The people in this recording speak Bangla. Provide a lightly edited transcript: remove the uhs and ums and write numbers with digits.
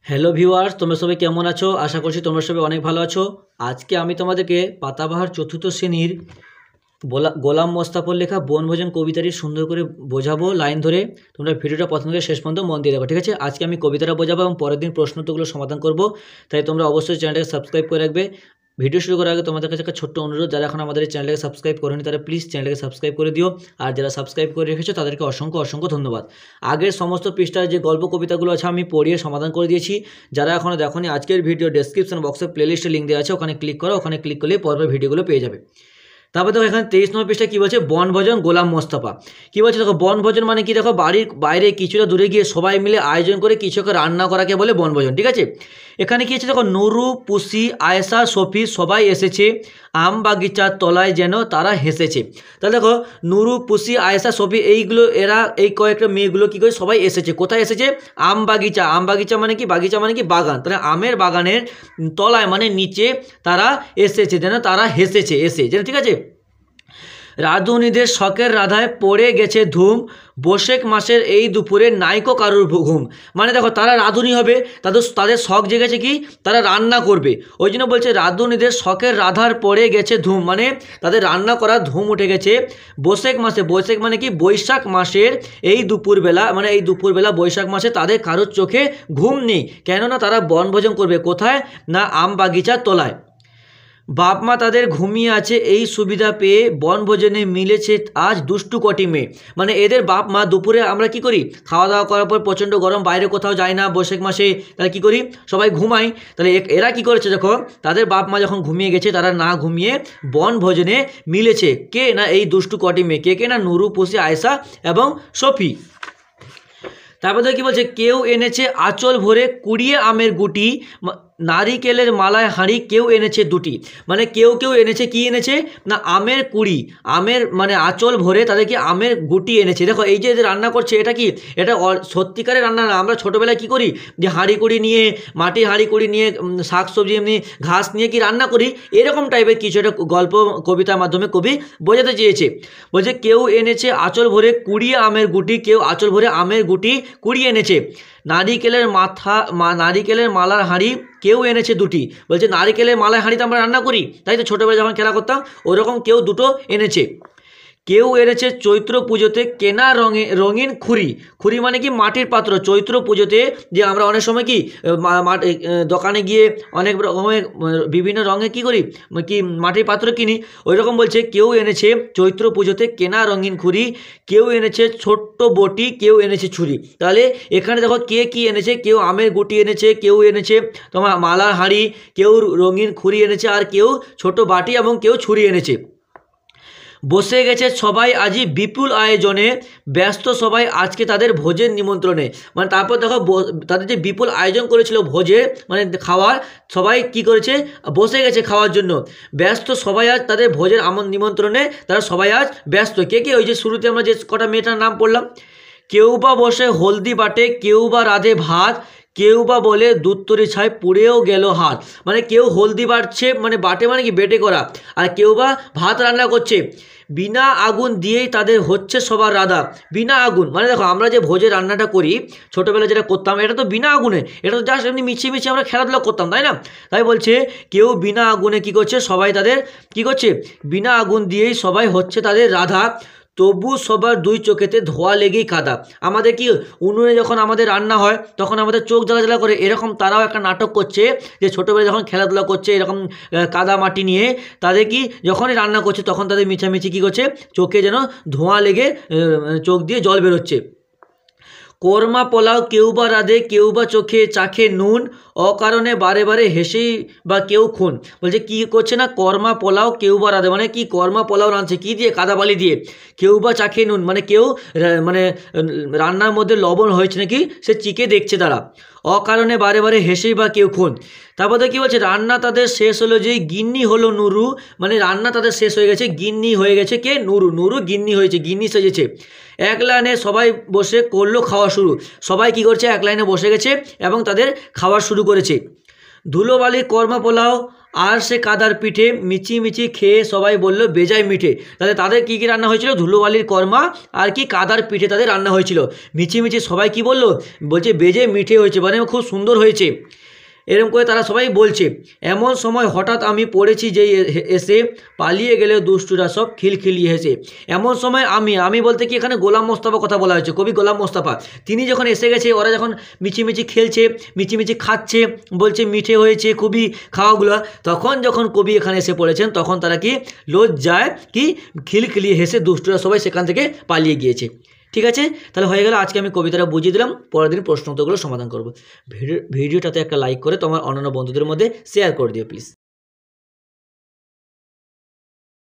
হ্যালো ভিউয়ার্স, তোমরা সবাই কেমন আছো? আশা করছি তোমরা সবাই অনেক ভালো আছো। আজকে আমি তোমাদেরকে পাতাবাহার চতুর্থ শ্রেণীর গোলাম মোস্তাফার লেখা বনভোজন কবিতাটি সুন্দর করে বোঝাবো লাইন ধরে। তোমরা ভিডিওটা প্রথম থেকে শেষ পর্যন্ত মন দিয়ে দেখো, ঠিক আছে? আজকে আমি কবিতাটা বোঝাবো এবং পরের দিন প্রশ্ন উত্তরগুলো সমাধান করব। তাই তোমরা অবশ্যই চ্যানেলটাকে সাবস্ক্রাইব করে রাখবে। ভিডিও শুরু করার আগে তোমাদের কাছে একটা ছোট্ট অনুরোধ, যারা এখন আমাদের এই চ্যানেলটাকে সাবস্ক্রাইব করেনি তারা প্লিজ চ্যানেলটাকে সাবস্ক্রাইব করে দিও। আর যারা সাবস্ক্রাইব করে রেখেছো তাদেরকে অসংখ্য অসংখ্য ধন্যবাদ। আগের সমস্ত পৃষ্ঠার যে গল্প কবিতাগুলো আছে আমি পড়িয়ে সমাধান করে দিয়েছি। যারা এখনও দেখোনি, আজকের ভিডিও ডেসক্রিপশন বক্সে প্লেলিস্টে লিঙ্ক দেওয়া আছে, ওখানে ক্লিক করো। ওখানে ক্লিক করলে পরের ভিডিওগুলো পেয়ে যাবে। তারপর দেখো এখানে 23 নম্বর পৃষ্ঠায় কী বলছে, বনভোজন গোলাম মোস্তফা। কী বলছে দেখো, বনভোজন মানে কি? দেখো, বাড়ির বাইরে কিছুটা দূরে গিয়ে সবাই মিলে আয়োজন করে কিছুকে রান্না করাকে বলে বনভোজন, ঠিক আছে? এখানে কী আছে দেখো, নুরু, পুসি, আয়েশা, সফি সবাই এসেছে, আম বাগিচার তলায় যেন তারা হেসেছে। তাহলে দেখো, নুরু, পুসি, আয়েশা, সফি এইগুলো এরা এই কয়েকটা মেয়েগুলো কী করে সবাই এসেছে, কোথায় এসেছে? আম বাগিচা। আম বাগিচা মানে কি? বাগিচা মানে কি? বাগান। তাহলে আমের বাগানের তলায় মানে নিচে তারা এসেছে, যেন তারা হেসেছে, এসে যেন, ঠিক আছে? রাঁধুনিদের শখের রাধায় পড়ে গেছে ধুম, বৈশাখ মাসের এই দুপুরে নাইকো কারুর ঘুম। মানে দেখো, তারা রাঁধুনি হবে, তাদের শখ জেগেছে কি? তারা রান্না করবে। ওই জন্য বলছে রাঁধুনিদের শখের রাধার পড়ে গেছে ধুম, মানে তাদের রান্না করার ধুম উঠে গেছে বৈশাখ মাসে। বৈশাখ মানে কি? বৈশাখ মাসের এই দুপুরবেলা, মানে এই দুপুরবেলা বৈশাখ মাসে তাদের কারোর চোখে ঘুম নেই, কেননা তারা বনভোজন করবে। কোথায়? না, আম বাগিচার তলায়। বাপ মা তাদের ঘুমিয়ে আছে এই সুবিধা পেয়ে, বনভোজনে মিলেছে আজ দুষ্টু কটি মেয়ে। মানে এদের বাপ মা দুপুরে আমরা কি করি? খাওয়া দাওয়া করার পর প্রচণ্ড গরম, বাইরে কোথাও যায় না বৈশাখ মাসে, তাহলে কী করি? সবাই ঘুমাই। তাহলে এরা কি করেছে দেখো, তাদের বাপ মা যখন ঘুমিয়ে গেছে, তারা না ঘুমিয়ে বনভোজনে মিলেছে। কে? না এই দুষ্টু কটি মেয়ে। কে কে? না নুরু, পুসি, আয়েশা এবং সফি। তারপরে কি বলছে, কেউ এনেছে আঁচল ভরে কুড়িয়ে আমের গুটি, নারিকেলের মালায় হাঁড়ি কেউ এনেছে দুটি। মানে কেউ কেউ এনেছে, কি এনেছে? না আমের কুড়ি, আমের মানে আঁচল ভরে তাদেরকে আমের গুটি এনেছে। দেখো, এই যে রান্না করছে, এটা কি? এটা সত্যিকারের রান্না না। আমরা ছোটোবেলায় কি করি? যে হাঁড়ি কুড়ি নিয়ে, মাটির হাঁড়ি কুড়ি নিয়ে, শাক সবজি এমনি ঘাস নিয়ে কি রান্না করি, এরকম টাইপের কিছু একটা গল্প কবিতার মাধ্যমে কবি বোঝাতে চেয়েছে। বলছে কেউ এনেছে আঁচল ভরে কুড়িয়ে আমের গুটি, কেউ আঁচল ভরে আমের গুটি কুড়িয়ে এনেছে। নারিকেলের মালার হাঁড়ি কেউ এনেছে দুটি। বলছে নারিকেলের মালার হাঁড়িতে আমরা রান্না করি, তাই তো ছোটোবেলায় যখন খেলা করতাম ওরকম কেউ দুটো এনেছে। কেউ এনেছে চৈত্র পুজোতে কেনা রঙিন খুরি। খুরি মানে কি? মাটির পাত্র। চৈত্র পুজোতে যে আমরা অনেক সময় কি দোকানে গিয়ে অনেক রকমের বিভিন্ন রঙে কি করি, কি মাটির পাত্র কিনি, ওই রকম বলছে কেউ এনেছে চৈত্র পুজোতে কেনা রঙিন খুরি, কেউ এনেছে ছোট্ট বটি, কেউ এনেছে ছুরি। তাহলে এখানে দেখো কে কি এনেছে। কেউ আমের গুটি এনেছে, কেউ এনেছে তোমার মালার হাঁড়ি, কেউ রঙিন খুরি এনেছে, আর কেউ ছোট বাটি এবং কেউ ছুরি এনেছে। বসে গেছে সবাই আজি বিপুল আয়োজনে, ব্যস্ত সবাই আজকে তাদের ভোজের নিমন্ত্রণে। মানে তারপর দেখো, তাদের যে বিপুল আয়োজন করেছিল ভোজের, মানে খাওয়ার, সবাই কি করেছে? বসে গেছে খাওয়ার জন্য। ব্যস্ত সবাই আজ তাদের ভোজের নিমন্ত্রণে, তারা সবাই আজ ব্যস্ত। কে কে? ওই যে শুরুতে আমরা যে কটা মেয়েটার নাম পড়লাম। কেউ বা বসে হলদি বাটে, কেউ বা রাঁধে ভাত, কেউ বা বলে দুধ তরি ছাই পুড়েও গেল হাত। মানে কেউ হলদি বাটছে, মানে বাটে মানে কি? বেটে করা। আর কেউ বা ভাত রান্না করছে। বিনা আগুন দিয়েই তাদের হচ্ছে সবার রাধা। বিনা আগুন মানে দেখো, আমরা যে ভোজে রান্নাটা করি ছোটোবেলায় যেটা করতাম, এটা তো বিনা আগুনে, এটা তো জাস্ট এমনি মিছিয়ে মিছিয়ে আমরা খেলাধুলা করতাম, তাই না? তাই বলছে কেউ বিনা আগুনে কি করছে? সবাই তাদের কি করছে? বিনা আগুন দিয়েই সবাই হচ্ছে তাদের রাধা, তবু সবার দুই চোখেতে ধোয়া লেগেই কাদা। আমাদের কি উনুনে যখন আমাদের রান্না হয় তখন আমাদের চোখ জ্বালা জ্বালা করে, এরকম তারাও একটা নাটক করছে যে ছোটোবেলায় যখন খেলাধুলা করছে এরকম কাদা মাটি নিয়ে, তাদের কি যখনই রান্না করছে তখন তাদের মিছামিছি কী করছে? চোখে যেন ধোঁয়া লেগে চোখ দিয়ে জল বেরোচ্ছে। কোরমা পোলাও কেউ বা রাঁধে, কেউ বা চোখে চাখে নুন, অকারণে বারে বারে হেসেই বা কেউ খুন। বলছে কী করছে না, কর্মা পোলাও কেউ বা রাঁধে, মানে কি? কর্মা পোলাও রাঁধছে কী দিয়ে? কাদা বালি দিয়ে। কেউ বা চাখে নুন মানে কেউ মানে রান্নার মধ্যে লবণ হয়েছে নাকি সে চিকে দেখছে তারা। অকারণে বারে বারে হেসেই বা কেউ খুন। তারপরে কী বলছে, রান্না তাদের শেষ হলো যেই গিন্নি হলো নুরু। মানে রান্না তাদের শেষ হয়ে গেছে, গিন্নি হয়ে গেছে কে? নুরু। নুরু গিন্নি হয়েছে, গিন্নি সেজেছে। এক লাইনে সবাই বসে করলো খাওয়া শুরু। সবাই কি করছে? এক লাইনে বসে গেছে এবং তাদের খাওয়া শুরু করেছে। ধুলোবালি কর্মা পোলাও আর সে কাদার পিঠে মিচি মিচি খেয়ে সবাই বলল বেজায় মিঠে। তাহলে তাদের কী কী রান্না হয়েছিল? ধুলোবালির কর্মা আর কি কাদার পিঠে তাদের রান্না হয়েছিল। মিচি মিচি সবাই কি বলল? বলছে বেজে মিঠে হয়েছে, মানে খুব সুন্দর হয়েছে, এরকম করে তারা সবাই বলছে। এমন সময় হঠাৎ আমি পড়েছি যে এসে পালিয়ে গেলে দুষ্টুরা সব খিলখিলিয়ে হেসে। এমন সময় আমি বলতে কি এখানে গোলাম মোস্তফা কথা বলা হয়েছে, কবি গোলাম মোস্তফা। তিনি যখন এসে গেছে, ওরা যখন মিচিমিচি খেলছে, মিচিমিচি খাচ্ছে, বলছে মিঠে হয়েছে খুবই খাওয়াগুলো, তখন যখন কবি এখানে এসে পড়েছেন, তখন তারা কি লজ্জায় কি খিলখিলিয়ে হেসে দুষ্টুরা সবাই সেখান থেকে পালিয়ে গিয়েছে। ঠিক আছে, তাহলে হয়ে গেল। আজকে আমি কবিতাটা বুঝিয়ে দিলাম, পরের দিন প্রশ্ন উত্তরগুলো সমাধান করবো। ভিডিওটাতে একটা লাইক করে তোমার অন্যান্য বন্ধুদের মধ্যে শেয়ার করে দিও প্লিজ।